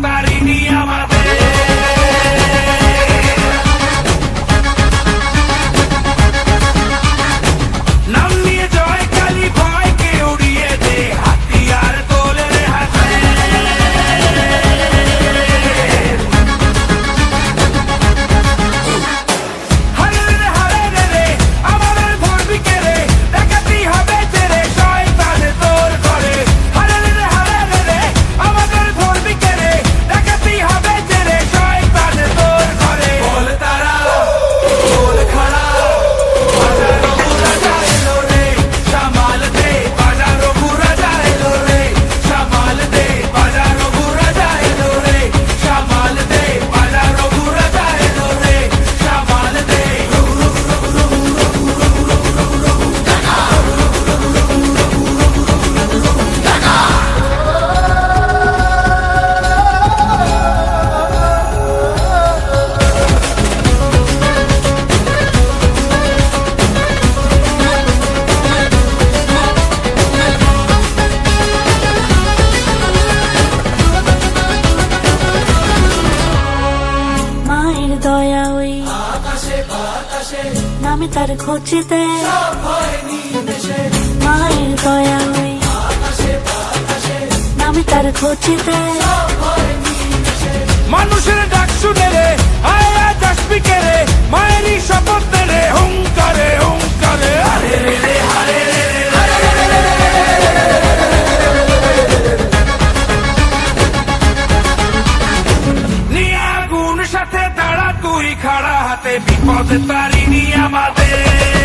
তারিণী আমাদের। নাম নিয়ে জয় কালী ভয়কে উড়িয়ে দে, হাতিয়ার তোলে রে হাতে। হারে রে হারে রে রে আমাদের ধরবি কে রে, দেখাতেই হবে যে রে শয়তান তোর ঘরে। হারে রে হারে রে রে আমাদের ধরবি কে রে, দেখাতেই হবে যে রে শয়তান তোর ঘরে। বল তারা বল খাড়া বাজারো রাজা এলো রে, সামাল দে বাজারো রাজা এলো রে, সামাল দে বাজারো রাজা এলো রে, সামাল দে বাজারো রাজা এলো রে, সামাল দে। মায়ের দয়া ওই নামে তার খোঁজেতে, মায়ের দয়া ওই নামে তার খোঁজেতে। মানুষের ডাক শুনে রে আয় আজ আসবি কে রে, মায়েরই শপথ দে রে হুঙ্কারে হুঙ্কারে। হারে রে রে হারে রে রে নিয়ে আগুন সাথে দাঁড়া তুই খাড়া হাতে, বিপদ তারিণী আমাদের।